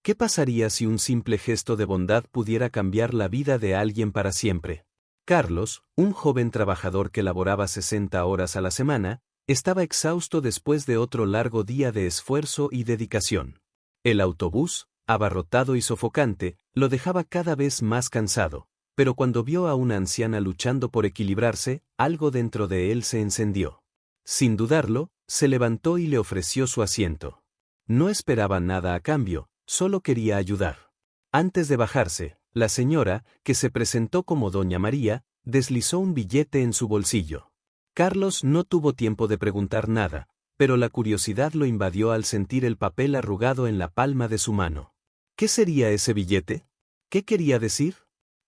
¿Qué pasaría si un simple gesto de bondad pudiera cambiar la vida de alguien para siempre? Carlos, un joven trabajador que laboraba 60 horas a la semana, estaba exhausto después de otro largo día de esfuerzo y dedicación. El autobús, abarrotado y sofocante, lo dejaba cada vez más cansado, pero cuando vio a una anciana luchando por equilibrarse, algo dentro de él se encendió. Sin dudarlo, se levantó y le ofreció su asiento. No esperaba nada a cambio, solo quería ayudar. Antes de bajarse, la señora, que se presentó como Doña María, deslizó un billete en su bolsillo. Carlos no tuvo tiempo de preguntar nada, pero la curiosidad lo invadió al sentir el papel arrugado en la palma de su mano. ¿Qué sería ese billete? ¿Qué quería decir?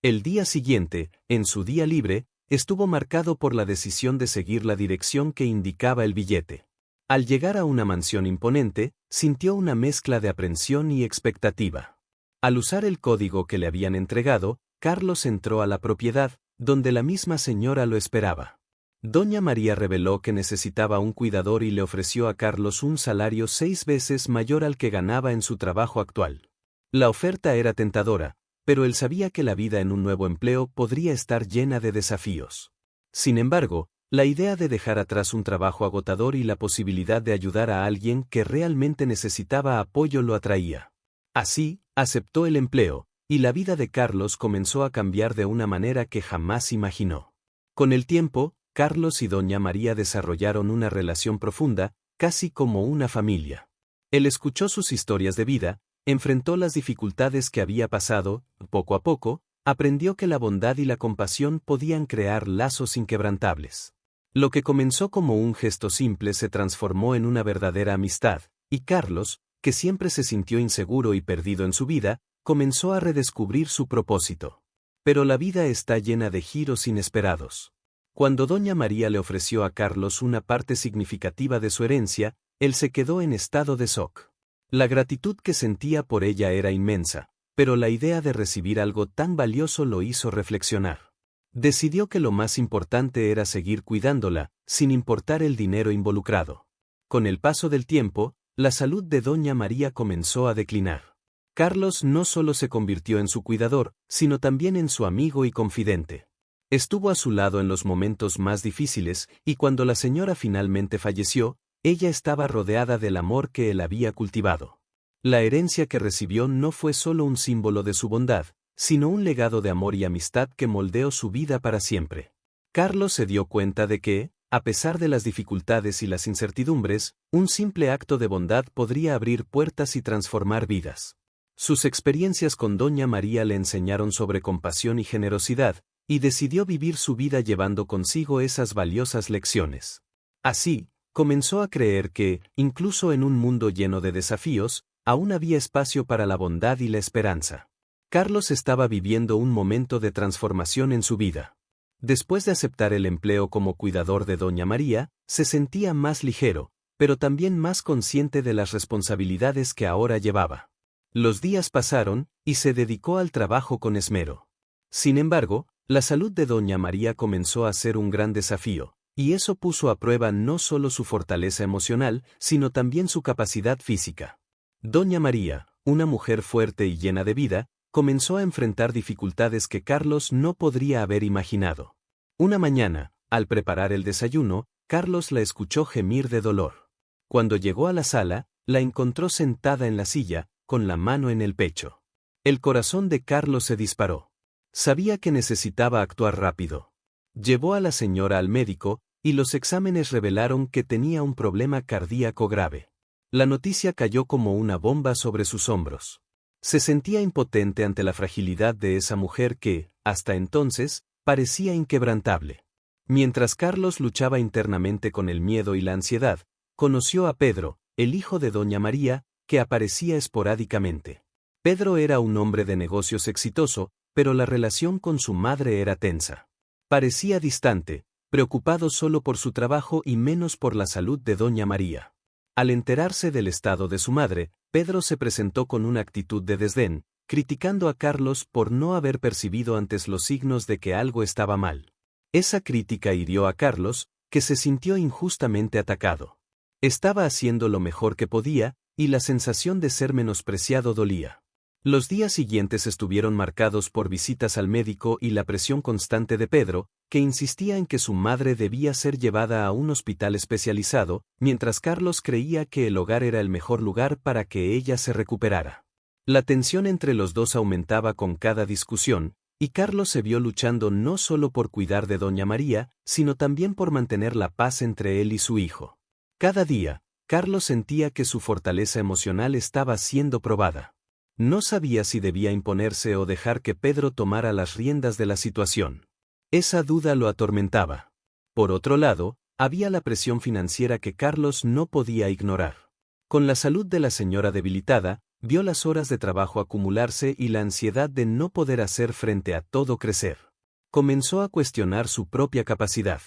El día siguiente, en su día libre, estuvo marcado por la decisión de seguir la dirección que indicaba el billete. Al llegar a una mansión imponente, sintió una mezcla de aprensión y expectativa. Al usar el código que le habían entregado, Carlos entró a la propiedad, donde la misma señora lo esperaba. Doña María reveló que necesitaba un cuidador y le ofreció a Carlos un salario 6 veces mayor al que ganaba en su trabajo actual. La oferta era tentadora, pero él sabía que la vida en un nuevo empleo podría estar llena de desafíos. Sin embargo, la idea de dejar atrás un trabajo agotador y la posibilidad de ayudar a alguien que realmente necesitaba apoyo lo atraía. Así, aceptó el empleo, y la vida de Carlos comenzó a cambiar de una manera que jamás imaginó. Con el tiempo, Carlos y Doña María desarrollaron una relación profunda, casi como una familia. Él escuchó sus historias de vida, enfrentó las dificultades que había pasado, poco a poco, aprendió que la bondad y la compasión podían crear lazos inquebrantables. Lo que comenzó como un gesto simple se transformó en una verdadera amistad, y Carlos, que siempre se sintió inseguro y perdido en su vida, comenzó a redescubrir su propósito. Pero la vida está llena de giros inesperados. Cuando Doña María le ofreció a Carlos una parte significativa de su herencia, él se quedó en estado de shock. La gratitud que sentía por ella era inmensa, pero la idea de recibir algo tan valioso lo hizo reflexionar. Decidió que lo más importante era seguir cuidándola, sin importar el dinero involucrado. Con el paso del tiempo, la salud de Doña María comenzó a declinar. Carlos no solo se convirtió en su cuidador, sino también en su amigo y confidente. Estuvo a su lado en los momentos más difíciles, y cuando la señora finalmente falleció, ella estaba rodeada del amor que él había cultivado. La herencia que recibió no fue solo un símbolo de su bondad, sino un legado de amor y amistad que moldeó su vida para siempre. Carlos se dio cuenta de que, a pesar de las dificultades y las incertidumbres, un simple acto de bondad podría abrir puertas y transformar vidas. Sus experiencias con Doña María le enseñaron sobre compasión y generosidad, y decidió vivir su vida llevando consigo esas valiosas lecciones. Así, comenzó a creer que, incluso en un mundo lleno de desafíos, aún había espacio para la bondad y la esperanza. Carlos estaba viviendo un momento de transformación en su vida. Después de aceptar el empleo como cuidador de Doña María, se sentía más ligero, pero también más consciente de las responsabilidades que ahora llevaba. Los días pasaron, y se dedicó al trabajo con esmero. Sin embargo, la salud de Doña María comenzó a ser un gran desafío, y eso puso a prueba no solo su fortaleza emocional, sino también su capacidad física. Doña María, una mujer fuerte y llena de vida, comenzó a enfrentar dificultades que Carlos no podría haber imaginado. Una mañana, al preparar el desayuno, Carlos la escuchó gemir de dolor. Cuando llegó a la sala, la encontró sentada en la silla, con la mano en el pecho. El corazón de Carlos se disparó. Sabía que necesitaba actuar rápido. Llevó a la señora al médico, y los exámenes revelaron que tenía un problema cardíaco grave. La noticia cayó como una bomba sobre sus hombros. Se sentía impotente ante la fragilidad de esa mujer que, hasta entonces, parecía inquebrantable. Mientras Carlos luchaba internamente con el miedo y la ansiedad, conoció a Pedro, el hijo de Doña María, que aparecía esporádicamente. Pedro era un hombre de negocios exitoso, pero la relación con su madre era tensa. Parecía distante, preocupado solo por su trabajo y menos por la salud de Doña María. Al enterarse del estado de su madre, Pedro se presentó con una actitud de desdén, criticando a Carlos por no haber percibido antes los signos de que algo estaba mal. Esa crítica hirió a Carlos, que se sintió injustamente atacado. Estaba haciendo lo mejor que podía, y la sensación de ser menospreciado dolía. Los días siguientes estuvieron marcados por visitas al médico y la presión constante de Pedro, que insistía en que su madre debía ser llevada a un hospital especializado, mientras Carlos creía que el hogar era el mejor lugar para que ella se recuperara. La tensión entre los dos aumentaba con cada discusión, y Carlos se vio luchando no solo por cuidar de doña María, sino también por mantener la paz entre él y su hijo. Cada día, Carlos sentía que su fortaleza emocional estaba siendo probada. No sabía si debía imponerse o dejar que Pedro tomara las riendas de la situación. Esa duda lo atormentaba. Por otro lado, había la presión financiera que Carlos no podía ignorar. Con la salud de la señora debilitada, vio las horas de trabajo acumularse y la ansiedad de no poder hacer frente a todo crecer. Comenzó a cuestionar su propia capacidad.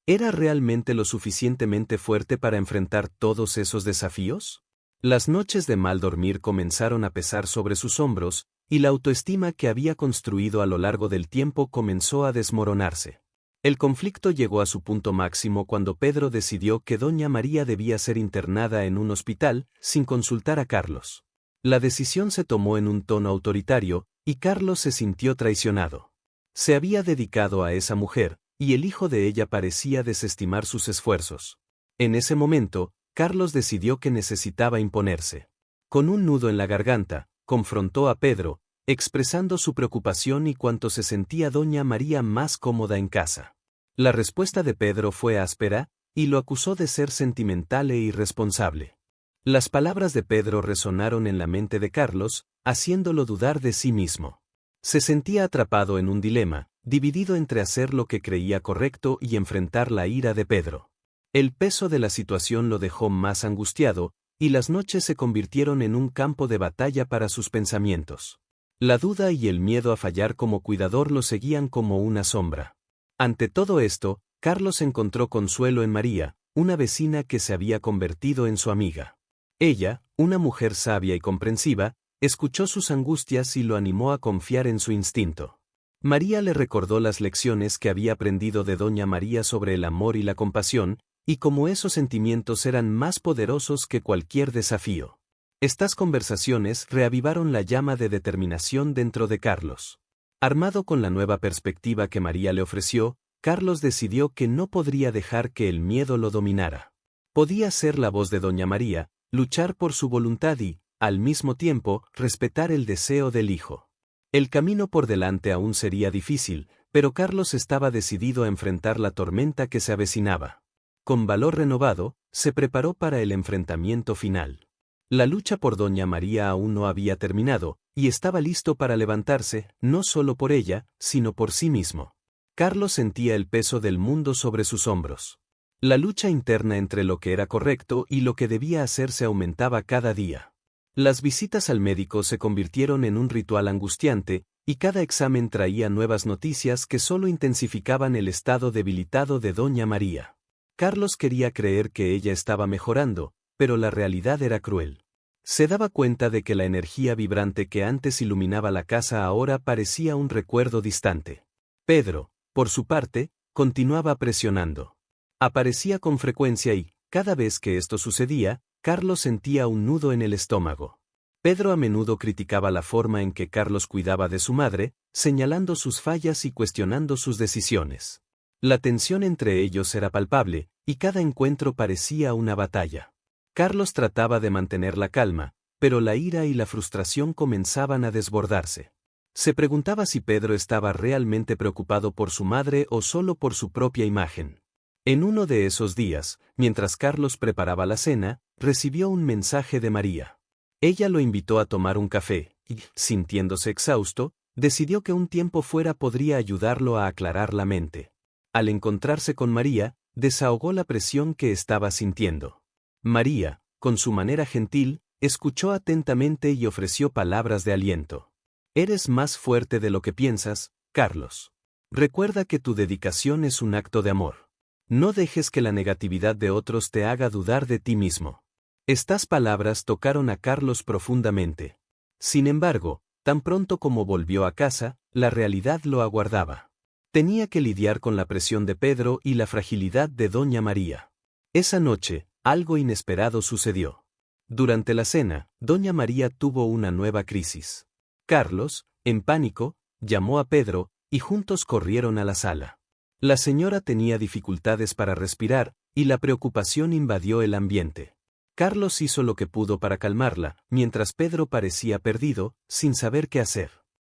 ¿Era realmente lo suficientemente fuerte para enfrentar todos esos desafíos? Las noches de mal dormir comenzaron a pesar sobre sus hombros, y la autoestima que había construido a lo largo del tiempo comenzó a desmoronarse. El conflicto llegó a su punto máximo cuando Pedro decidió que doña María debía ser internada en un hospital, sin consultar a Carlos. La decisión se tomó en un tono autoritario, y Carlos se sintió traicionado. Se había dedicado a esa mujer, y el hijo de ella parecía desestimar sus esfuerzos. En ese momento, Carlos decidió que necesitaba imponerse. Con un nudo en la garganta, confrontó a Pedro, expresando su preocupación y cuánto se sentía doña María más cómoda en casa. La respuesta de Pedro fue áspera, y lo acusó de ser sentimental e irresponsable. Las palabras de Pedro resonaron en la mente de Carlos, haciéndolo dudar de sí mismo. Se sentía atrapado en un dilema, dividido entre hacer lo que creía correcto y enfrentar la ira de Pedro. El peso de la situación lo dejó más angustiado, y las noches se convirtieron en un campo de batalla para sus pensamientos. La duda y el miedo a fallar como cuidador lo seguían como una sombra. Ante todo esto, Carlos encontró consuelo en María, una vecina que se había convertido en su amiga. Ella, una mujer sabia y comprensiva, escuchó sus angustias y lo animó a confiar en su instinto. María le recordó las lecciones que había aprendido de doña María sobre el amor y la compasión, y cómo esos sentimientos eran más poderosos que cualquier desafío. Estas conversaciones reavivaron la llama de determinación dentro de Carlos. Armado con la nueva perspectiva que María le ofreció, Carlos decidió que no podría dejar que el miedo lo dominara. Podía ser la voz de doña María, luchar por su voluntad y, al mismo tiempo, respetar el deseo del hijo. El camino por delante aún sería difícil, pero Carlos estaba decidido a enfrentar la tormenta que se avecinaba. Con valor renovado, se preparó para el enfrentamiento final. La lucha por doña María aún no había terminado, y estaba listo para levantarse, no solo por ella, sino por sí mismo. Carlos sentía el peso del mundo sobre sus hombros. La lucha interna entre lo que era correcto y lo que debía hacerse aumentaba cada día. Las visitas al médico se convirtieron en un ritual angustiante, y cada examen traía nuevas noticias que solo intensificaban el estado debilitado de doña María. Carlos quería creer que ella estaba mejorando, pero la realidad era cruel. Se daba cuenta de que la energía vibrante que antes iluminaba la casa ahora parecía un recuerdo distante. Pedro, por su parte, continuaba presionando. Aparecía con frecuencia y, cada vez que esto sucedía, Carlos sentía un nudo en el estómago. Pedro a menudo criticaba la forma en que Carlos cuidaba de su madre, señalando sus fallas y cuestionando sus decisiones. La tensión entre ellos era palpable, y cada encuentro parecía una batalla. Carlos trataba de mantener la calma, pero la ira y la frustración comenzaban a desbordarse. Se preguntaba si Pedro estaba realmente preocupado por su madre o solo por su propia imagen. En uno de esos días, mientras Carlos preparaba la cena, recibió un mensaje de María. Ella lo invitó a tomar un café, y, sintiéndose exhausto, decidió que un tiempo fuera podría ayudarlo a aclarar la mente. Al encontrarse con María, desahogó la presión que estaba sintiendo. María, con su manera gentil, escuchó atentamente y ofreció palabras de aliento. Eres más fuerte de lo que piensas, Carlos. Recuerda que tu dedicación es un acto de amor. No dejes que la negatividad de otros te haga dudar de ti mismo. Estas palabras tocaron a Carlos profundamente. Sin embargo, tan pronto como volvió a casa, la realidad lo aguardaba. Tenía que lidiar con la presión de Pedro y la fragilidad de doña María. Esa noche, algo inesperado sucedió. Durante la cena, doña María tuvo una nueva crisis. Carlos, en pánico, llamó a Pedro, y juntos corrieron a la sala. La señora tenía dificultades para respirar, y la preocupación invadió el ambiente. Carlos hizo lo que pudo para calmarla, mientras Pedro parecía perdido, sin saber qué hacer.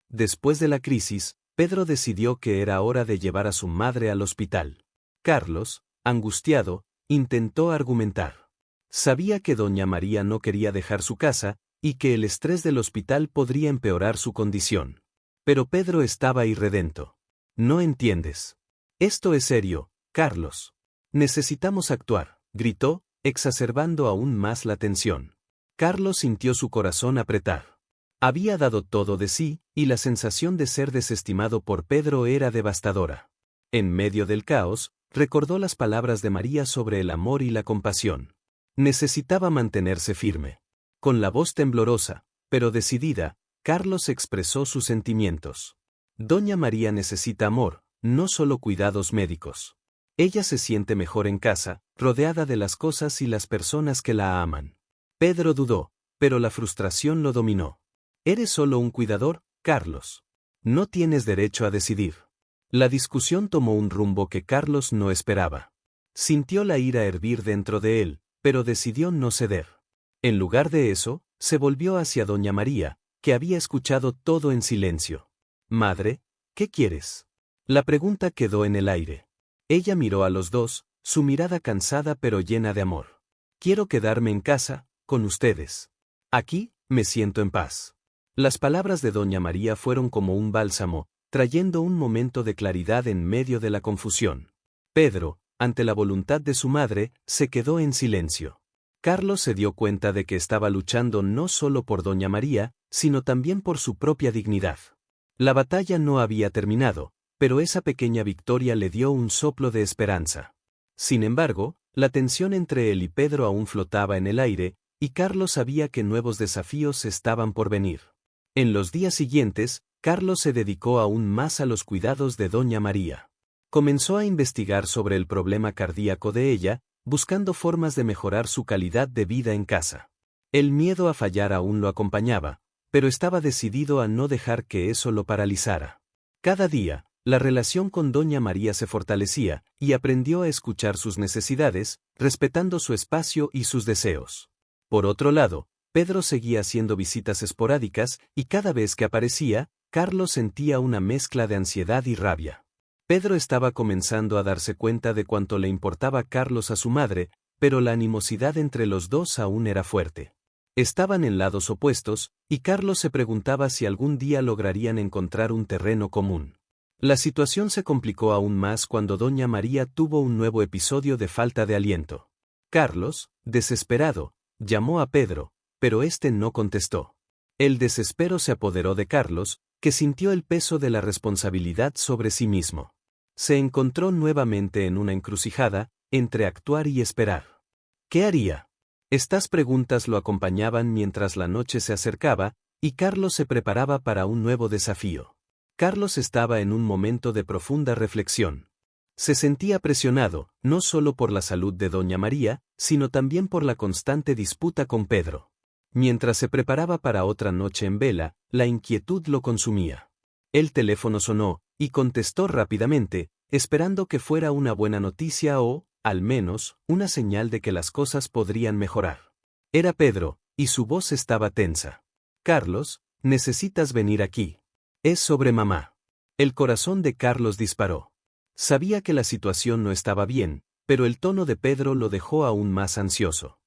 Después de la crisis, Pedro decidió que era hora de llevar a su madre al hospital. Carlos, angustiado, intentó argumentar. Sabía que doña María no quería dejar su casa, y que el estrés del hospital podría empeorar su condición. Pero Pedro estaba irredento. No entiendes. Esto es serio, Carlos. Necesitamos actuar, gritó, exacerbando aún más la tensión. Carlos sintió su corazón apretar. Había dado todo de sí, y la sensación de ser desestimado por Pedro era devastadora. En medio del caos, recordó las palabras de María sobre el amor y la compasión. Necesitaba mantenerse firme. Con la voz temblorosa, pero decidida, Carlos expresó sus sentimientos. Doña María necesita amor, no solo cuidados médicos. Ella se siente mejor en casa, rodeada de las cosas y las personas que la aman. Pedro dudó, pero la frustración lo dominó. Eres solo un cuidador, Carlos. No tienes derecho a decidir. La discusión tomó un rumbo que Carlos no esperaba. Sintió la ira hervir dentro de él, pero decidió no ceder. En lugar de eso, se volvió hacia doña María, que había escuchado todo en silencio. Madre, ¿qué quieres? La pregunta quedó en el aire. Ella miró a los dos, su mirada cansada pero llena de amor. Quiero quedarme en casa, con ustedes. Aquí, me siento en paz. Las palabras de doña María fueron como un bálsamo, trayendo un momento de claridad en medio de la confusión. Pedro, ante la voluntad de su madre, se quedó en silencio. Carlos se dio cuenta de que estaba luchando no solo por doña María, sino también por su propia dignidad. La batalla no había terminado, pero esa pequeña victoria le dio un soplo de esperanza. Sin embargo, la tensión entre él y Pedro aún flotaba en el aire, y Carlos sabía que nuevos desafíos estaban por venir. En los días siguientes, Carlos se dedicó aún más a los cuidados de doña María. Comenzó a investigar sobre el problema cardíaco de ella, buscando formas de mejorar su calidad de vida en casa. El miedo a fallar aún lo acompañaba, pero estaba decidido a no dejar que eso lo paralizara. Cada día, la relación con doña María se fortalecía, y aprendió a escuchar sus necesidades, respetando su espacio y sus deseos. Por otro lado, Pedro seguía haciendo visitas esporádicas, y cada vez que aparecía, Carlos sentía una mezcla de ansiedad y rabia. Pedro estaba comenzando a darse cuenta de cuánto le importaba Carlos a su madre, pero la animosidad entre los dos aún era fuerte. Estaban en lados opuestos, y Carlos se preguntaba si algún día lograrían encontrar un terreno común. La situación se complicó aún más cuando doña María tuvo un nuevo episodio de falta de aliento. Carlos, desesperado, llamó a Pedro, pero éste no contestó. El desespero se apoderó de Carlos, que sintió el peso de la responsabilidad sobre sí mismo. Se encontró nuevamente en una encrucijada, entre actuar y esperar. ¿Qué haría? Estas preguntas lo acompañaban mientras la noche se acercaba, y Carlos se preparaba para un nuevo desafío. Carlos estaba en un momento de profunda reflexión. Se sentía presionado, no solo por la salud de doña María, sino también por la constante disputa con Pedro. Mientras se preparaba para otra noche en vela, la inquietud lo consumía. El teléfono sonó, y contestó rápidamente, esperando que fuera una buena noticia o, al menos, una señal de que las cosas podrían mejorar. Era Pedro, y su voz estaba tensa. Carlos, necesitas venir aquí. Es sobre mamá. El corazón de Carlos disparó. Sabía que la situación no estaba bien, pero el tono de Pedro lo dejó aún más ansioso.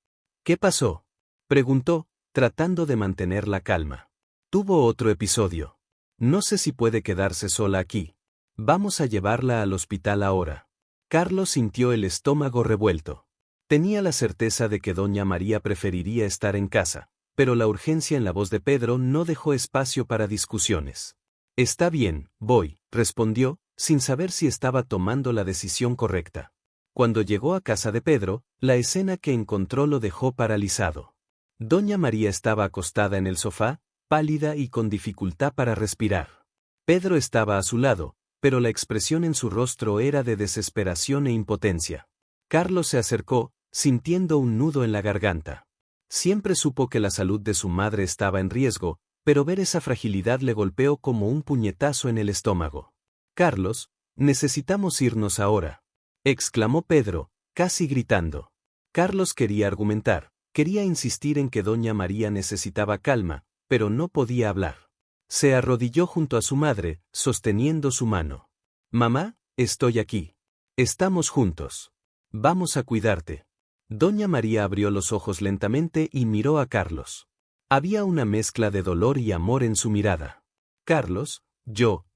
¿Qué pasó? Preguntó, tratando de mantener la calma. Tuvo otro episodio. No sé si puede quedarse sola aquí. Vamos a llevarla al hospital ahora. Carlos sintió el estómago revuelto. Tenía la certeza de que doña María preferiría estar en casa, pero la urgencia en la voz de Pedro no dejó espacio para discusiones. Está bien, voy, respondió, sin saber si estaba tomando la decisión correcta. Cuando llegó a casa de Pedro, la escena que encontró lo dejó paralizado. Doña María estaba acostada en el sofá, pálida y con dificultad para respirar. Pedro estaba a su lado, pero la expresión en su rostro era de desesperación e impotencia. Carlos se acercó, sintiendo un nudo en la garganta. Siempre supo que la salud de su madre estaba en riesgo, pero ver esa fragilidad le golpeó como un puñetazo en el estómago. «Carlos, necesitamos irnos ahora», exclamó Pedro, casi gritando. Carlos quería argumentar, quería insistir en que doña María necesitaba calma, pero no podía hablar. Se arrodilló junto a su madre, sosteniendo su mano. «Mamá, estoy aquí. Estamos juntos. Vamos a cuidarte». Doña María abrió los ojos lentamente y miró a Carlos. Había una mezcla de dolor y amor en su mirada. «Carlos,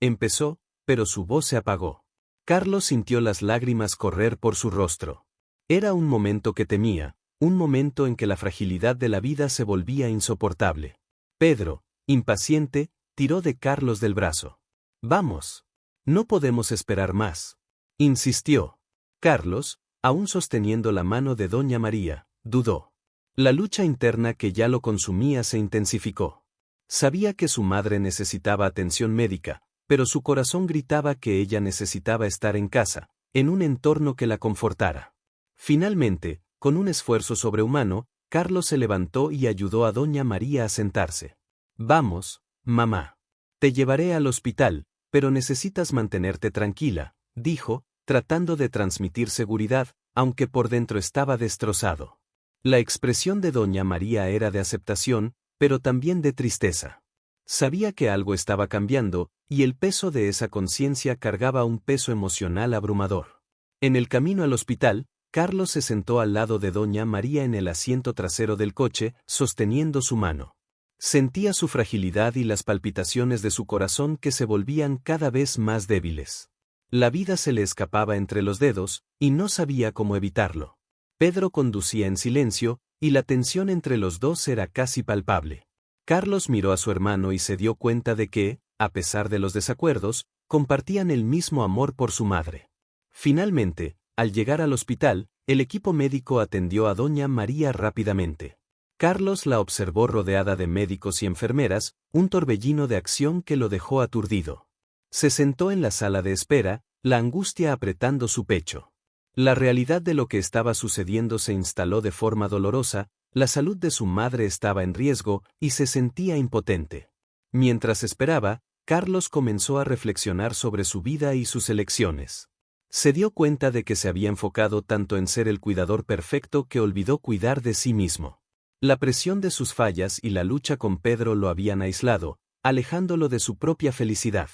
empezó, pero su voz se apagó. Carlos sintió las lágrimas correr por su rostro. Era un momento que temía, un momento en que la fragilidad de la vida se volvía insoportable. Pedro, impaciente, tiró de Carlos del brazo. «Vamos. No podemos esperar más», insistió. Carlos, aún sosteniendo la mano de doña María, dudó. La lucha interna que ya lo consumía se intensificó. Sabía que su madre necesitaba atención médica, pero su corazón gritaba que ella necesitaba estar en casa, en un entorno que la confortara. Finalmente, con un esfuerzo sobrehumano, Carlos se levantó y ayudó a doña María a sentarse. «Vamos, mamá. Te llevaré al hospital, pero necesitas mantenerte tranquila», dijo, tratando de transmitir seguridad, aunque por dentro estaba destrozado. La expresión de doña María era de aceptación, pero también de tristeza. Sabía que algo estaba cambiando, y el peso de esa conciencia cargaba un peso emocional abrumador. En el camino al hospital, Carlos se sentó al lado de doña María en el asiento trasero del coche, sosteniendo su mano. Sentía su fragilidad y las palpitaciones de su corazón que se volvían cada vez más débiles. La vida se le escapaba entre los dedos, y no sabía cómo evitarlo. Pedro conducía en silencio, y la tensión entre los dos era casi palpable. Carlos miró a su hermano y se dio cuenta de que, a pesar de los desacuerdos, compartían el mismo amor por su madre. Finalmente, al llegar al hospital, el equipo médico atendió a doña María rápidamente. Carlos la observó rodeada de médicos y enfermeras, un torbellino de acción que lo dejó aturdido. Se sentó en la sala de espera, la angustia apretando su pecho. La realidad de lo que estaba sucediendo se instaló de forma dolorosa, la salud de su madre estaba en riesgo y se sentía impotente. Mientras esperaba, Carlos comenzó a reflexionar sobre su vida y sus elecciones. Se dio cuenta de que se había enfocado tanto en ser el cuidador perfecto que olvidó cuidar de sí mismo. La presión de sus fallas y la lucha con Pedro lo habían aislado, alejándolo de su propia felicidad.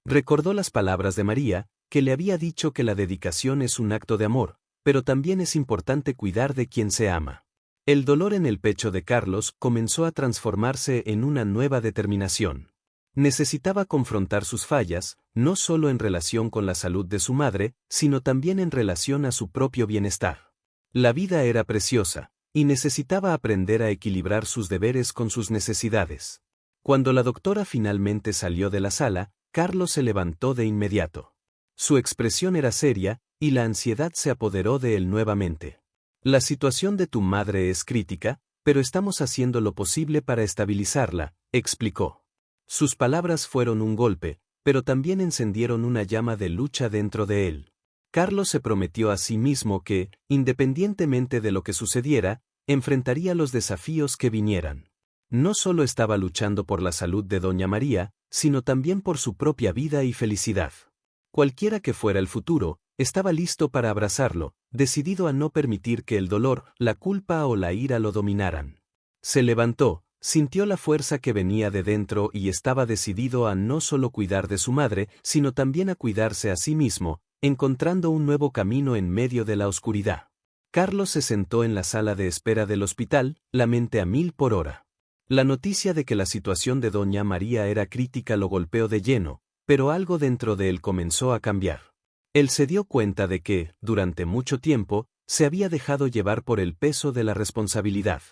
Recordó las palabras de María, que le había dicho que la dedicación es un acto de amor, pero también es importante cuidar de quien se ama. El dolor en el pecho de Carlos comenzó a transformarse en una nueva determinación. Necesitaba confrontar sus fallas, no solo en relación con la salud de su madre, sino también en relación a su propio bienestar. La vida era preciosa, y necesitaba aprender a equilibrar sus deberes con sus necesidades. Cuando la doctora finalmente salió de la sala, Carlos se levantó de inmediato. Su expresión era seria, y la ansiedad se apoderó de él nuevamente. «La situación de tu madre es crítica, pero estamos haciendo lo posible para estabilizarla», explicó. Sus palabras fueron un golpe, pero también encendieron una llama de lucha dentro de él. Carlos se prometió a sí mismo que, independientemente de lo que sucediera, enfrentaría los desafíos que vinieran. No solo estaba luchando por la salud de doña María, sino también por su propia vida y felicidad. Cualquiera que fuera el futuro, estaba listo para abrazarlo, decidido a no permitir que el dolor, la culpa o la ira lo dominaran. Se levantó, sintió la fuerza que venía de dentro y estaba decidido a no solo cuidar de su madre, sino también a cuidarse a sí mismo, encontrando un nuevo camino en medio de la oscuridad. Carlos se sentó en la sala de espera del hospital, la mente a 1000 por hora. La noticia de que la situación de doña María era crítica lo golpeó de lleno, pero algo dentro de él comenzó a cambiar. Él se dio cuenta de que, durante mucho tiempo, se había dejado llevar por el peso de la responsabilidad.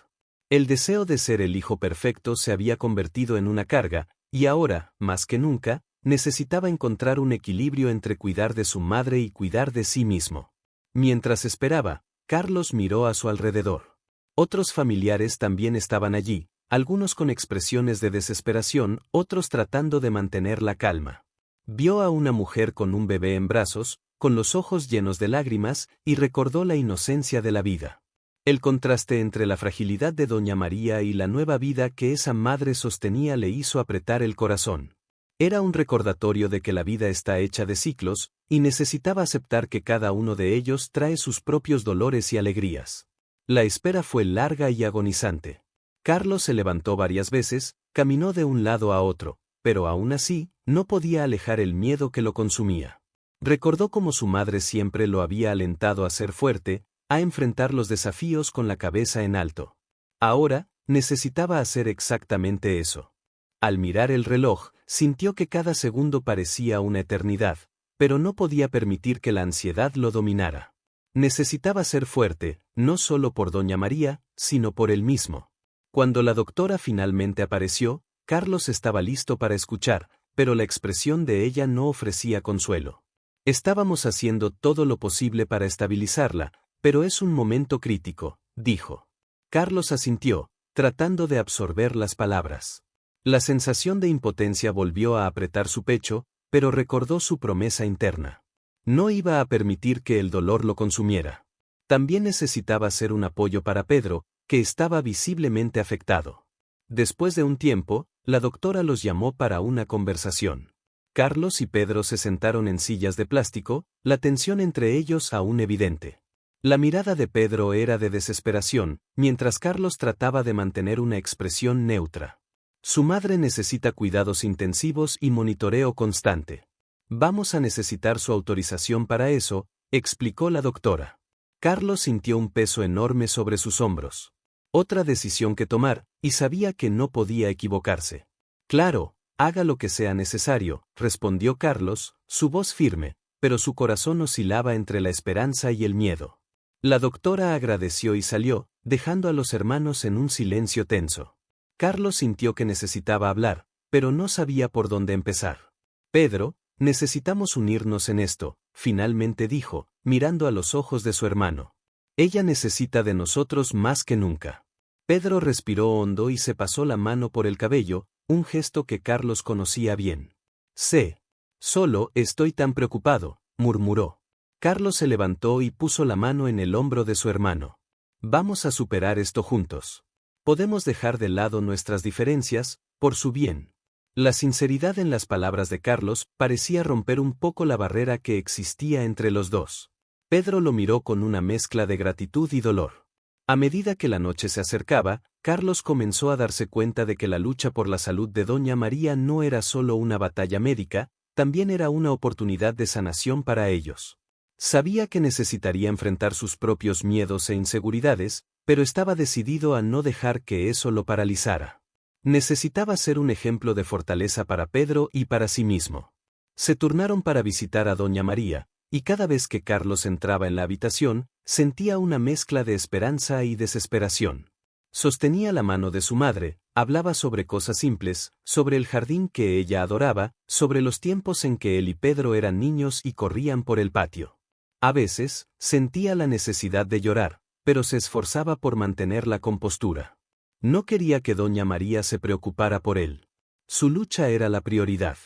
El deseo de ser el hijo perfecto se había convertido en una carga, y ahora, más que nunca, necesitaba encontrar un equilibrio entre cuidar de su madre y cuidar de sí mismo. Mientras esperaba, Carlos miró a su alrededor. Otros familiares también estaban allí, algunos con expresiones de desesperación, otros tratando de mantener la calma. Vio a una mujer con un bebé en brazos, con los ojos llenos de lágrimas, y recordó la inocencia de la vida. El contraste entre la fragilidad de doña María y la nueva vida que esa madre sostenía le hizo apretar el corazón. Era un recordatorio de que la vida está hecha de ciclos, y necesitaba aceptar que cada uno de ellos trae sus propios dolores y alegrías. La espera fue larga y agonizante. Carlos se levantó varias veces, caminó de un lado a otro, pero aún así, no podía alejar el miedo que lo consumía. Recordó cómo su madre siempre lo había alentado a ser fuerte, a enfrentar los desafíos con la cabeza en alto. Ahora, necesitaba hacer exactamente eso. Al mirar el reloj, sintió que cada segundo parecía una eternidad, pero no podía permitir que la ansiedad lo dominara. Necesitaba ser fuerte, no solo por doña María, sino por él mismo. Cuando la doctora finalmente apareció, Carlos estaba listo para escuchar, pero la expresión de ella no ofrecía consuelo. Estábamos haciendo todo lo posible para estabilizarla, pero es un momento crítico, dijo. Carlos asintió, tratando de absorber las palabras. La sensación de impotencia volvió a apretar su pecho, pero recordó su promesa interna. No iba a permitir que el dolor lo consumiera. También necesitaba ser un apoyo para Pedro, que estaba visiblemente afectado. Después de un tiempo, la doctora los llamó para una conversación. Carlos y Pedro se sentaron en sillas de plástico, la tensión entre ellos aún evidente. La mirada de Pedro era de desesperación, mientras Carlos trataba de mantener una expresión neutra. Su madre necesita cuidados intensivos y monitoreo constante. Vamos a necesitar su autorización para eso, explicó la doctora. Carlos sintió un peso enorme sobre sus hombros. Otra decisión que tomar, y sabía que no podía equivocarse. Claro, haga lo que sea necesario, respondió Carlos, su voz firme, pero su corazón oscilaba entre la esperanza y el miedo. La doctora agradeció y salió, dejando a los hermanos en un silencio tenso. Carlos sintió que necesitaba hablar, pero no sabía por dónde empezar. Pedro, necesitamos unirnos en esto, finalmente dijo, mirando a los ojos de su hermano. Ella necesita de nosotros más que nunca. Pedro respiró hondo y se pasó la mano por el cabello, un gesto que Carlos conocía bien. Sé. Solo estoy tan preocupado, murmuró. Carlos se levantó y puso la mano en el hombro de su hermano. Vamos a superar esto juntos. Podemos dejar de lado nuestras diferencias, por su bien. La sinceridad en las palabras de Carlos parecía romper un poco la barrera que existía entre los dos. Pedro lo miró con una mezcla de gratitud y dolor. A medida que la noche se acercaba, Carlos comenzó a darse cuenta de que la lucha por la salud de doña María no era solo una batalla médica, también era una oportunidad de sanación para ellos. Sabía que necesitaría enfrentar sus propios miedos e inseguridades, pero estaba decidido a no dejar que eso lo paralizara. Necesitaba ser un ejemplo de fortaleza para Pedro y para sí mismo. Se turnaron para visitar a doña María, y cada vez que Carlos entraba en la habitación, sentía una mezcla de esperanza y desesperación. Sostenía la mano de su madre, hablaba sobre cosas simples, sobre el jardín que ella adoraba, sobre los tiempos en que él y Pedro eran niños y corrían por el patio. A veces, sentía la necesidad de llorar, pero se esforzaba por mantener la compostura. No quería que doña María se preocupara por él. Su lucha era la prioridad.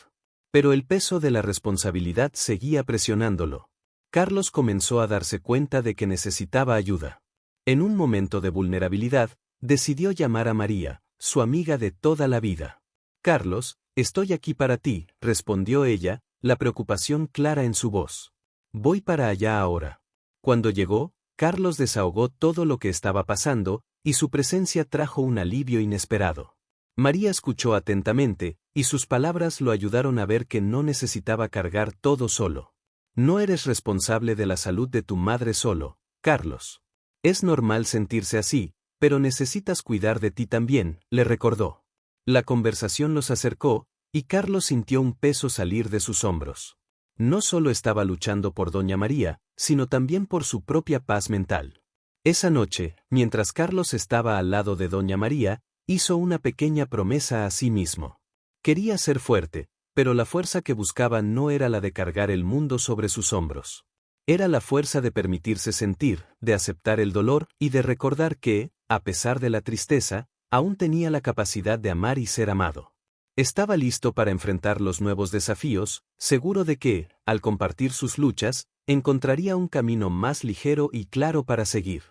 Pero el peso de la responsabilidad seguía presionándolo. Carlos comenzó a darse cuenta de que necesitaba ayuda. En un momento de vulnerabilidad, decidió llamar a María, su amiga de toda la vida. Carlos, estoy aquí para ti, respondió ella, la preocupación clara en su voz. Voy para allá ahora. Cuando llegó, Carlos desahogó todo lo que estaba pasando, y su presencia trajo un alivio inesperado. María escuchó atentamente, y sus palabras lo ayudaron a ver que no necesitaba cargar todo solo. No eres responsable de la salud de tu madre solo, Carlos. Es normal sentirse así, pero necesitas cuidar de ti también, le recordó. La conversación los acercó, y Carlos sintió un peso salir de sus hombros. No solo estaba luchando por doña María, sino también por su propia paz mental. Esa noche, mientras Carlos estaba al lado de doña María, hizo una pequeña promesa a sí mismo. Quería ser fuerte, pero la fuerza que buscaba no era la de cargar el mundo sobre sus hombros. Era la fuerza de permitirse sentir, de aceptar el dolor y de recordar que, a pesar de la tristeza, aún tenía la capacidad de amar y ser amado. Estaba listo para enfrentar los nuevos desafíos, seguro de que, al compartir sus luchas, encontraría un camino más ligero y claro para seguir.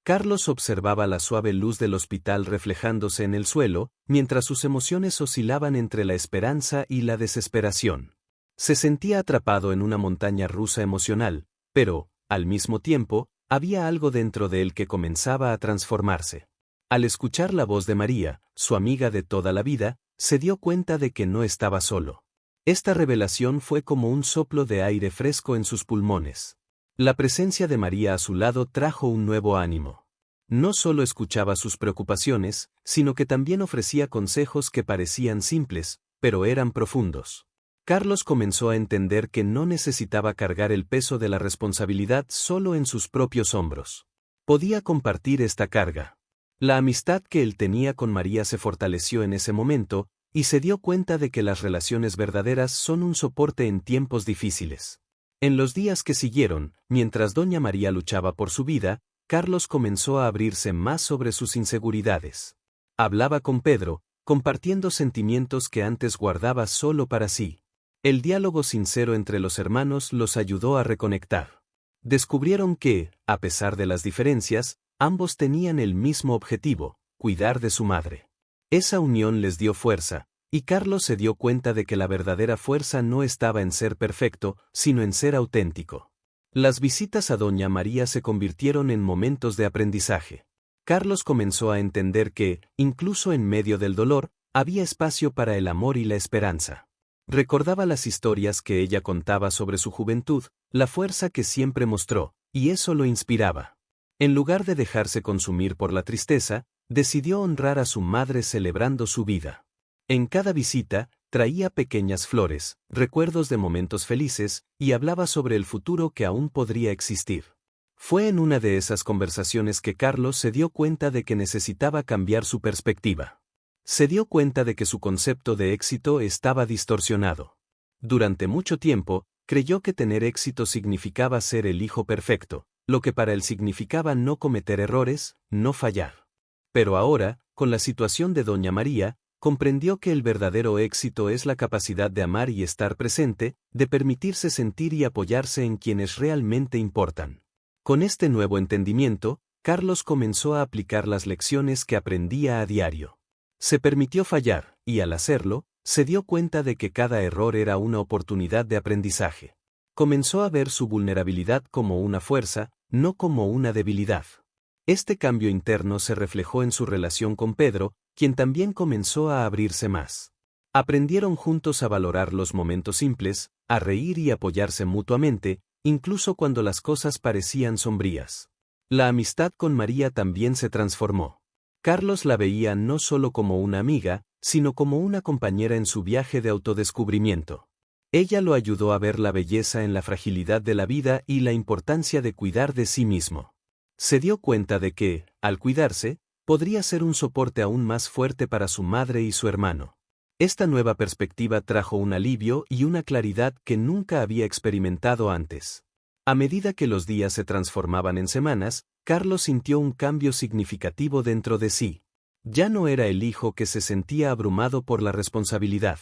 Carlos observaba la suave luz del hospital reflejándose en el suelo, mientras sus emociones oscilaban entre la esperanza y la desesperación. Se sentía atrapado en una montaña rusa emocional, pero, al mismo tiempo, había algo dentro de él que comenzaba a transformarse. Al escuchar la voz de María, su amiga de toda la vida, se dio cuenta de que no estaba solo. Esta revelación fue como un soplo de aire fresco en sus pulmones. La presencia de María a su lado trajo un nuevo ánimo. No solo escuchaba sus preocupaciones, sino que también ofrecía consejos que parecían simples, pero eran profundos. Carlos comenzó a entender que no necesitaba cargar el peso de la responsabilidad solo en sus propios hombros. Podía compartir esta carga. La amistad que él tenía con María se fortaleció en ese momento, y se dio cuenta de que las relaciones verdaderas son un soporte en tiempos difíciles. En los días que siguieron, mientras doña María luchaba por su vida, Carlos comenzó a abrirse más sobre sus inseguridades. Hablaba con Pedro, compartiendo sentimientos que antes guardaba solo para sí. El diálogo sincero entre los hermanos los ayudó a reconectar. Descubrieron que, a pesar de las diferencias, ambos tenían el mismo objetivo, cuidar de su madre. Esa unión les dio fuerza, y Carlos se dio cuenta de que la verdadera fuerza no estaba en ser perfecto, sino en ser auténtico. Las visitas a doña María se convirtieron en momentos de aprendizaje. Carlos comenzó a entender que, incluso en medio del dolor, había espacio para el amor y la esperanza. Recordaba las historias que ella contaba sobre su juventud, la fuerza que siempre mostró, y eso lo inspiraba. En lugar de dejarse consumir por la tristeza, decidió honrar a su madre celebrando su vida. En cada visita, traía pequeñas flores, recuerdos de momentos felices, y hablaba sobre el futuro que aún podría existir. Fue en una de esas conversaciones que Carlos se dio cuenta de que necesitaba cambiar su perspectiva. Se dio cuenta de que su concepto de éxito estaba distorsionado. Durante mucho tiempo, creyó que tener éxito significaba ser el hijo perfecto, lo que para él significaba no cometer errores, no fallar. Pero ahora, con la situación de doña María, comprendió que el verdadero éxito es la capacidad de amar y estar presente, de permitirse sentir y apoyarse en quienes realmente importan. Con este nuevo entendimiento, Carlos comenzó a aplicar las lecciones que aprendía a diario. Se permitió fallar, y al hacerlo, se dio cuenta de que cada error era una oportunidad de aprendizaje. Comenzó a ver su vulnerabilidad como una fuerza, no como una debilidad. Este cambio interno se reflejó en su relación con Pedro, quien también comenzó a abrirse más. Aprendieron juntos a valorar los momentos simples, a reír y apoyarse mutuamente, incluso cuando las cosas parecían sombrías. La amistad con María también se transformó. Carlos la veía no solo como una amiga, sino como una compañera en su viaje de autodescubrimiento. Ella lo ayudó a ver la belleza en la fragilidad de la vida y la importancia de cuidar de sí mismo. Se dio cuenta de que, al cuidarse, podría ser un soporte aún más fuerte para su madre y su hermano. Esta nueva perspectiva trajo un alivio y una claridad que nunca había experimentado antes. A medida que los días se transformaban en semanas, Carlos sintió un cambio significativo dentro de sí. Ya no era el hijo que se sentía abrumado por la responsabilidad.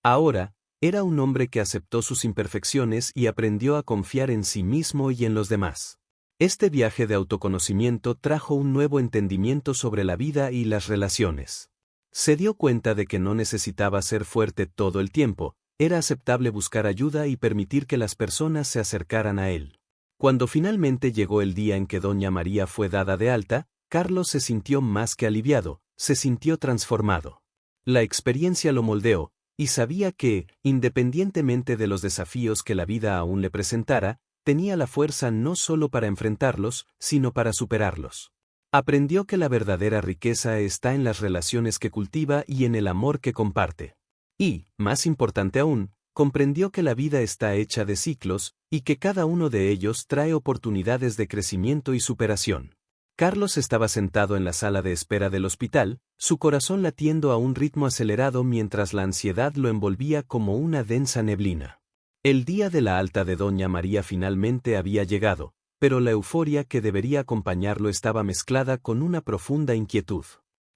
Ahora, era un hombre que aceptó sus imperfecciones y aprendió a confiar en sí mismo y en los demás. Este viaje de autoconocimiento trajo un nuevo entendimiento sobre la vida y las relaciones. Se dio cuenta de que no necesitaba ser fuerte todo el tiempo, era aceptable buscar ayuda y permitir que las personas se acercaran a él. Cuando finalmente llegó el día en que doña María fue dada de alta, Carlos se sintió más que aliviado, se sintió transformado. La experiencia lo moldeó, y sabía que, independientemente de los desafíos que la vida aún le presentara, tenía la fuerza no solo para enfrentarlos, sino para superarlos. Aprendió que la verdadera riqueza está en las relaciones que cultiva y en el amor que comparte. Y, más importante aún, comprendió que la vida está hecha de ciclos, y que cada uno de ellos trae oportunidades de crecimiento y superación. Carlos estaba sentado en la sala de espera del hospital, su corazón latiendo a un ritmo acelerado mientras la ansiedad lo envolvía como una densa neblina. El día de la alta de doña María finalmente había llegado, pero la euforia que debería acompañarlo estaba mezclada con una profunda inquietud.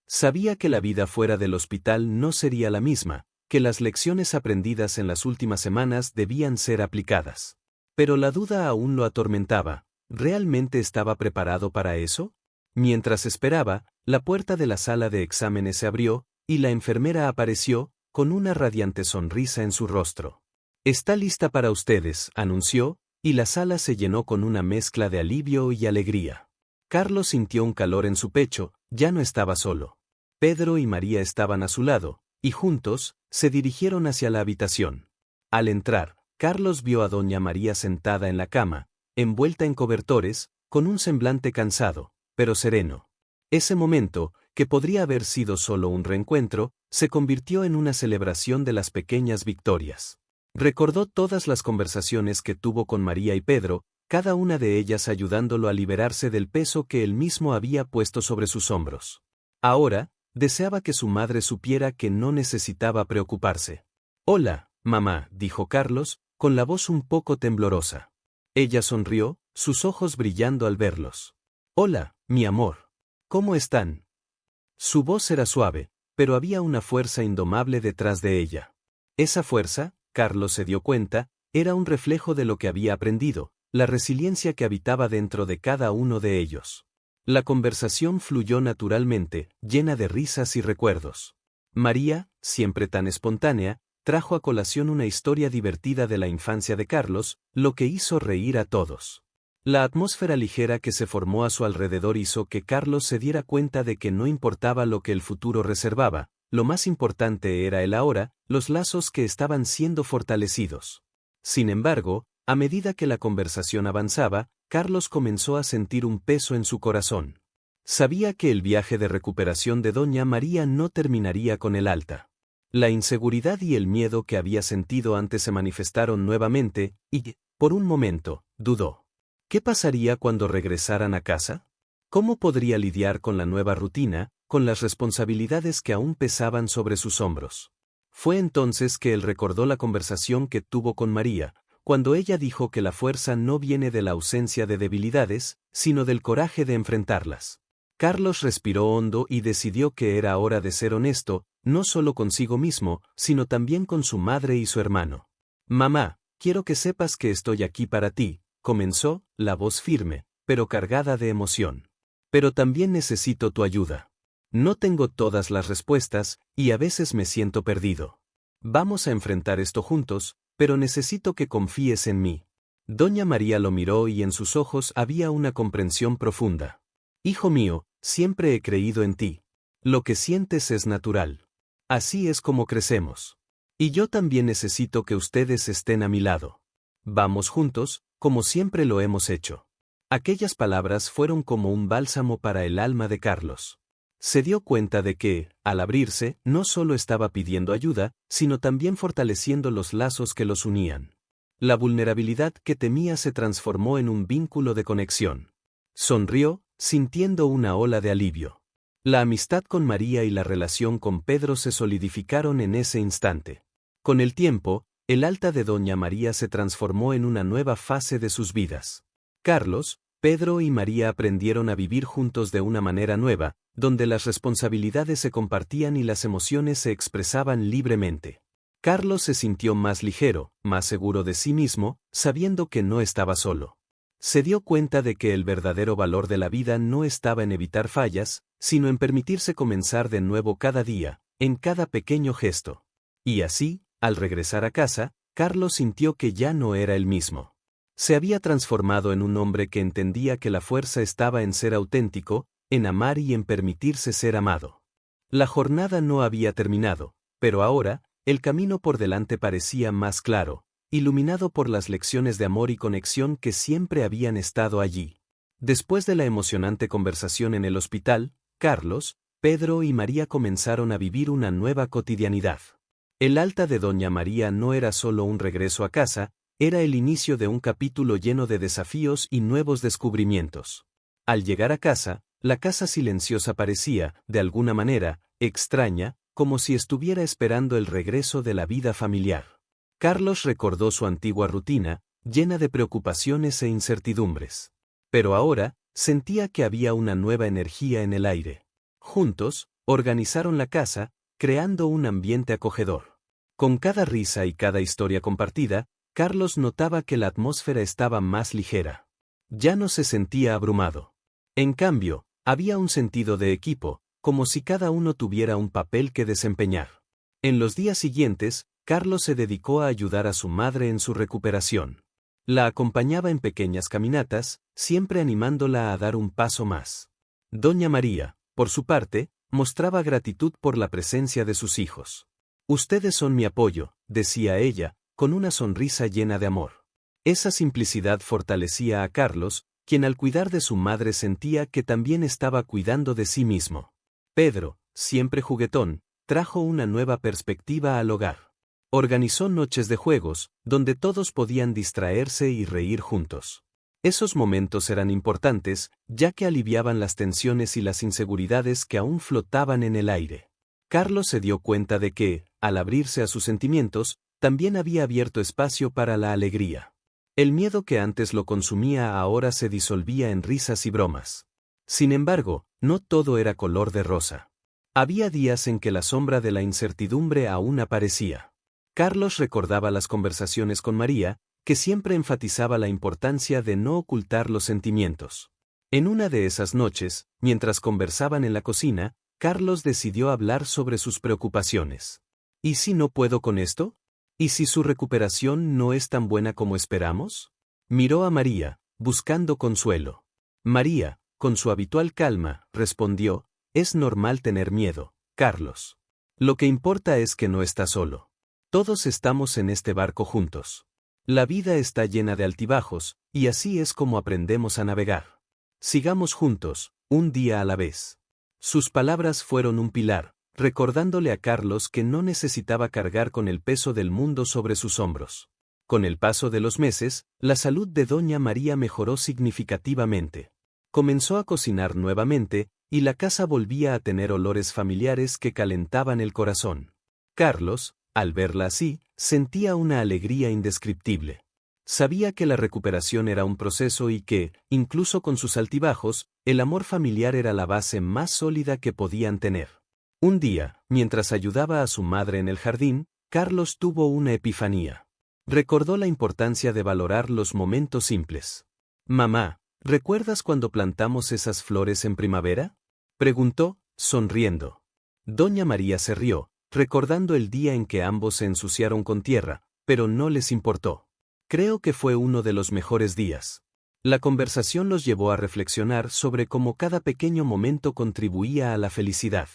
Sabía que la vida fuera del hospital no sería la misma, que las lecciones aprendidas en las últimas semanas debían ser aplicadas. Pero la duda aún lo atormentaba. ¿Realmente estaba preparado para eso? Mientras esperaba, la puerta de la sala de exámenes se abrió, y la enfermera apareció, con una radiante sonrisa en su rostro. «Está lista para ustedes», anunció, y la sala se llenó con una mezcla de alivio y alegría. Carlos sintió un calor en su pecho, ya no estaba solo. Pedro y María estaban a su lado, y juntos, se dirigieron hacia la habitación. Al entrar, Carlos vio a doña María sentada en la cama, envuelta en cobertores, con un semblante cansado, pero sereno. Ese momento, que podría haber sido solo un reencuentro, se convirtió en una celebración de las pequeñas victorias. Recordó todas las conversaciones que tuvo con María y Pedro, cada una de ellas ayudándolo a liberarse del peso que él mismo había puesto sobre sus hombros. Ahora, deseaba que su madre supiera que no necesitaba preocuparse. «Hola, mamá», dijo Carlos, con la voz un poco temblorosa. Ella sonrió, sus ojos brillando al verlos. «Hola, mi amor. ¿Cómo están?» Su voz era suave, pero había una fuerza indomable detrás de ella. Esa fuerza, Carlos se dio cuenta, era un reflejo de lo que había aprendido, la resiliencia que habitaba dentro de cada uno de ellos. La conversación fluyó naturalmente, llena de risas y recuerdos. María, siempre tan espontánea, trajo a colación una historia divertida de la infancia de Carlos, lo que hizo reír a todos. La atmósfera ligera que se formó a su alrededor hizo que Carlos se diera cuenta de que no importaba lo que el futuro reservaba, lo más importante era el ahora, los lazos que estaban siendo fortalecidos. Sin embargo, a medida que la conversación avanzaba, Carlos comenzó a sentir un peso en su corazón. Sabía que el viaje de recuperación de doña María no terminaría con el alta. La inseguridad y el miedo que había sentido antes se manifestaron nuevamente, y, por un momento, dudó. ¿Qué pasaría cuando regresaran a casa? ¿Cómo podría lidiar con la nueva rutina, con las responsabilidades que aún pesaban sobre sus hombros? Fue entonces que él recordó la conversación que tuvo con María, cuando ella dijo que la fuerza no viene de la ausencia de debilidades, sino del coraje de enfrentarlas. Carlos respiró hondo y decidió que era hora de ser honesto, no solo consigo mismo, sino también con su madre y su hermano. «Mamá, quiero que sepas que estoy aquí para ti», comenzó, la voz firme, pero cargada de emoción. «Pero también necesito tu ayuda. No tengo todas las respuestas, y a veces me siento perdido. Vamos a enfrentar esto juntos, pero necesito que confíes en mí». Doña María lo miró y en sus ojos había una comprensión profunda. «Hijo mío, siempre he creído en ti. Lo que sientes es natural. Así es como crecemos. Y yo también necesito que ustedes estén a mi lado. Vamos juntos, como siempre lo hemos hecho». Aquellas palabras fueron como un bálsamo para el alma de Carlos. Se dio cuenta de que, al abrirse, no solo estaba pidiendo ayuda, sino también fortaleciendo los lazos que los unían. La vulnerabilidad que temía se transformó en un vínculo de conexión. Sonrió, sintiendo una ola de alivio. La amistad con María y la relación con Pedro se solidificaron en ese instante. Con el tiempo, el alta de doña María se transformó en una nueva fase de sus vidas. Carlos, Pedro y María aprendieron a vivir juntos de una manera nueva, donde las responsabilidades se compartían y las emociones se expresaban libremente. Carlos se sintió más ligero, más seguro de sí mismo, sabiendo que no estaba solo. Se dio cuenta de que el verdadero valor de la vida no estaba en evitar fallas, sino en permitirse comenzar de nuevo cada día, en cada pequeño gesto. Y así, al regresar a casa, Carlos sintió que ya no era el mismo. Se había transformado en un hombre que entendía que la fuerza estaba en ser auténtico, en amar y en permitirse ser amado. La jornada no había terminado, pero ahora, el camino por delante parecía más claro, iluminado por las lecciones de amor y conexión que siempre habían estado allí. Después de la emocionante conversación en el hospital, Carlos, Pedro y María comenzaron a vivir una nueva cotidianidad. El alta de doña María no era solo un regreso a casa, era el inicio de un capítulo lleno de desafíos y nuevos descubrimientos. Al llegar a casa, la casa silenciosa parecía, de alguna manera, extraña, como si estuviera esperando el regreso de la vida familiar. Carlos recordó su antigua rutina, llena de preocupaciones e incertidumbres. Pero ahora, sentía que había una nueva energía en el aire. Juntos, organizaron la casa, creando un ambiente acogedor. Con cada risa y cada historia compartida, Carlos notaba que la atmósfera estaba más ligera. Ya no se sentía abrumado. En cambio, Había un sentido de equipo, como si cada uno tuviera un papel que desempeñar. En los días siguientes, Carlos se dedicó a ayudar a su madre en su recuperación. La acompañaba en pequeñas caminatas, siempre animándola a dar un paso más. Doña María, por su parte, mostraba gratitud por la presencia de sus hijos. Ustedes son mi apoyo, decía ella, con una sonrisa llena de amor. Esa simplicidad fortalecía a Carlos, quien al cuidar de su madre sentía que también estaba cuidando de sí mismo. Pedro, siempre juguetón, trajo una nueva perspectiva al hogar. Organizó noches de juegos, donde todos podían distraerse y reír juntos. Esos momentos eran importantes, ya que aliviaban las tensiones y las inseguridades que aún flotaban en el aire. Carlos se dio cuenta de que, al abrirse a sus sentimientos, también había abierto espacio para la alegría. El miedo que antes lo consumía ahora se disolvía en risas y bromas. Sin embargo, no todo era color de rosa. Había días en que la sombra de la incertidumbre aún aparecía. Carlos recordaba las conversaciones con María, que siempre enfatizaba la importancia de no ocultar los sentimientos. En una de esas noches, mientras conversaban en la cocina, Carlos decidió hablar sobre sus preocupaciones. ¿Y si no puedo con esto? ¿Y si su recuperación no es tan buena como esperamos? Miró a María, buscando consuelo. María, con su habitual calma, respondió, es normal tener miedo, Carlos. Lo que importa es que no está solo. Todos estamos en este barco juntos. La vida está llena de altibajos, y así es como aprendemos a navegar. Sigamos juntos, un día a la vez. Sus palabras fueron un pilar, recordándole a Carlos que no necesitaba cargar con el peso del mundo sobre sus hombros. Con el paso de los meses, la salud de Doña María mejoró significativamente. Comenzó a cocinar nuevamente, y la casa volvía a tener olores familiares que calentaban el corazón. Carlos, al verla así, sentía una alegría indescriptible. Sabía que la recuperación era un proceso y que, incluso con sus altibajos, el amor familiar era la base más sólida que podían tener. Un día, mientras ayudaba a su madre en el jardín, Carlos tuvo una epifanía. Recordó la importancia de valorar los momentos simples. «Mamá, ¿recuerdas cuando plantamos esas flores en primavera?», preguntó, sonriendo. Doña María se rió, recordando el día en que ambos se ensuciaron con tierra, pero no les importó. Creo que fue uno de los mejores días. La conversación los llevó a reflexionar sobre cómo cada pequeño momento contribuía a la felicidad.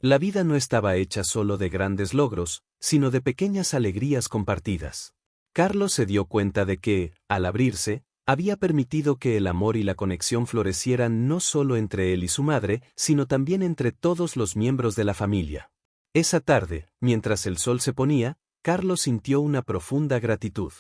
La vida no estaba hecha solo de grandes logros, sino de pequeñas alegrías compartidas. Carlos se dio cuenta de que, al abrirse, había permitido que el amor y la conexión florecieran no solo entre él y su madre, sino también entre todos los miembros de la familia. Esa tarde, mientras el sol se ponía, Carlos sintió una profunda gratitud.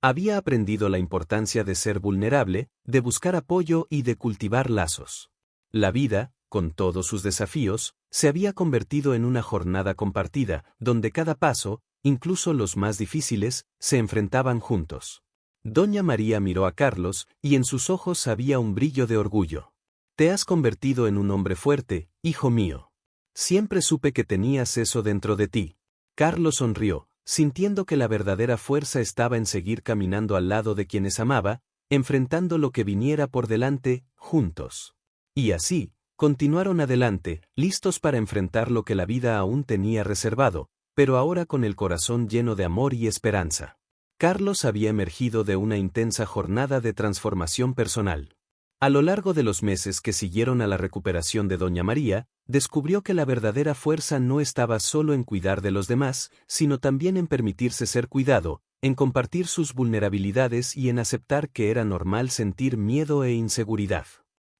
Había aprendido la importancia de ser vulnerable, de buscar apoyo y de cultivar lazos. La vida, con todos sus desafíos, se había convertido en una jornada compartida, donde cada paso, incluso los más difíciles, se enfrentaban juntos. Doña María miró a Carlos, y en sus ojos había un brillo de orgullo. «Te has convertido en un hombre fuerte, hijo mío. Siempre supe que tenías eso dentro de ti». Carlos sonrió, sintiendo que la verdadera fuerza estaba en seguir caminando al lado de quienes amaba, enfrentando lo que viniera por delante, juntos. Y así, continuaron adelante, listos para enfrentar lo que la vida aún tenía reservado, pero ahora con el corazón lleno de amor y esperanza. Carlos había emergido de una intensa jornada de transformación personal. A lo largo de los meses que siguieron a la recuperación de Doña María, descubrió que la verdadera fuerza no estaba solo en cuidar de los demás, sino también en permitirse ser cuidado, en compartir sus vulnerabilidades y en aceptar que era normal sentir miedo e inseguridad.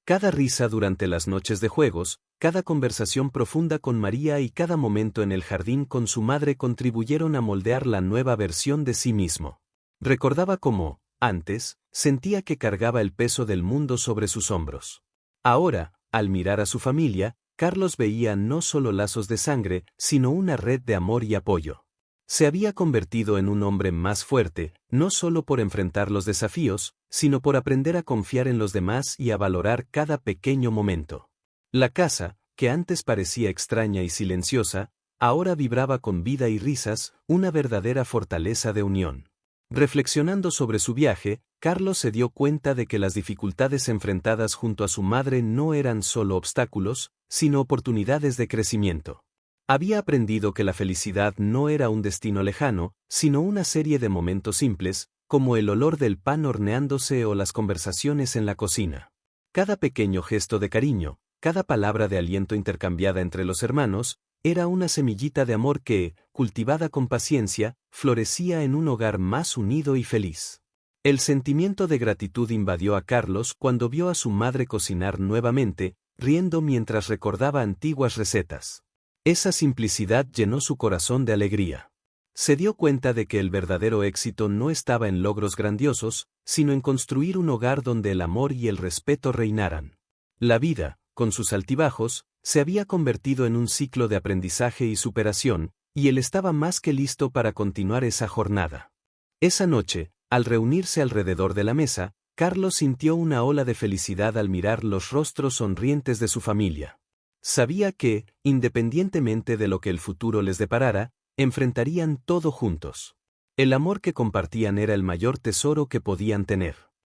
Cada risa durante las noches de juegos, cada conversación profunda con María y cada momento en el jardín con su madre contribuyeron a moldear la nueva versión de sí mismo. Recordaba cómo, antes, sentía que cargaba el peso del mundo sobre sus hombros. Ahora, al mirar a su familia, Carlos veía no solo lazos de sangre, sino una red de amor y apoyo. Se había convertido en un hombre más fuerte, no solo por enfrentar los desafíos, sino por aprender a confiar en los demás y a valorar cada pequeño momento. La casa, que antes parecía extraña y silenciosa, ahora vibraba con vida y risas, una verdadera fortaleza de unión. Reflexionando sobre su viaje, Carlos se dio cuenta de que las dificultades enfrentadas junto a su madre no eran solo obstáculos, sino oportunidades de crecimiento. Había aprendido que la felicidad no era un destino lejano, sino una serie de momentos simples, como el olor del pan horneándose o las conversaciones en la cocina. Cada pequeño gesto de cariño, cada palabra de aliento intercambiada entre los hermanos, era una semillita de amor que, cultivada con paciencia, florecía en un hogar más unido y feliz. El sentimiento de gratitud invadió a Carlos cuando vio a su madre cocinar nuevamente, riendo mientras recordaba antiguas recetas. Esa simplicidad llenó su corazón de alegría. Se dio cuenta de que el verdadero éxito no estaba en logros grandiosos, sino en construir un hogar donde el amor y el respeto reinaran. La vida, con sus altibajos, se había convertido en un ciclo de aprendizaje y superación, y él estaba más que listo para continuar esa jornada. Esa noche, al reunirse alrededor de la mesa, Carlos sintió una ola de felicidad al mirar los rostros sonrientes de su familia. Sabía que, independientemente de lo que el futuro les deparara, enfrentarían todo juntos. El amor que compartían era el mayor tesoro que podían tener.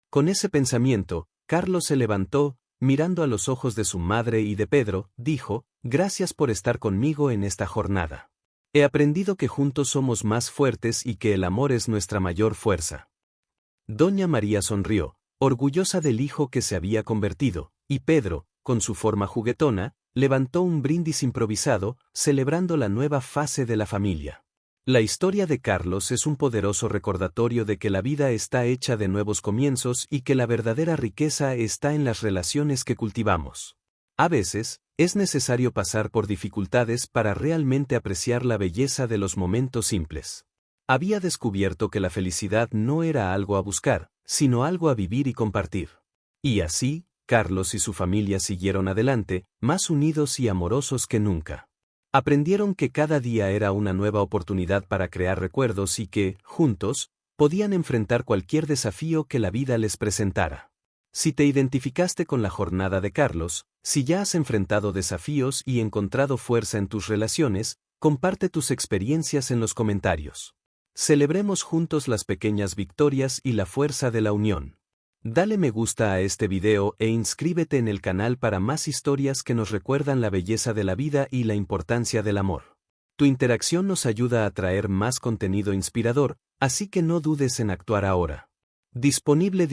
Con ese pensamiento, Carlos se levantó, mirando a los ojos de su madre y de Pedro, dijo: «Gracias por estar conmigo en esta jornada. He aprendido que juntos somos más fuertes y que el amor es nuestra mayor fuerza». Doña María sonrió, orgullosa del hijo que se había convertido, y Pedro, con su forma juguetona, levantó un brindis improvisado, celebrando la nueva fase de la familia. La historia de Carlos es un poderoso recordatorio de que la vida está hecha de nuevos comienzos y que la verdadera riqueza está en las relaciones que cultivamos. A veces, es necesario pasar por dificultades para realmente apreciar la belleza de los momentos simples. Había descubierto que la felicidad no era algo a buscar, sino algo a vivir y compartir. Y así, Carlos y su familia siguieron adelante, más unidos y amorosos que nunca. Aprendieron que cada día era una nueva oportunidad para crear recuerdos y que, juntos, podían enfrentar cualquier desafío que la vida les presentara. Si te identificaste con la jornada de Carlos, si ya has enfrentado desafíos y encontrado fuerza en tus relaciones, comparte tus experiencias en los comentarios. Celebremos juntos las pequeñas victorias y la fuerza de la unión. Dale me gusta a este video e inscríbete en el canal para más historias que nos recuerdan la belleza de la vida y la importancia del amor. Tu interacción nos ayuda a traer más contenido inspirador, así que no dudes en actuar ahora. Disponible.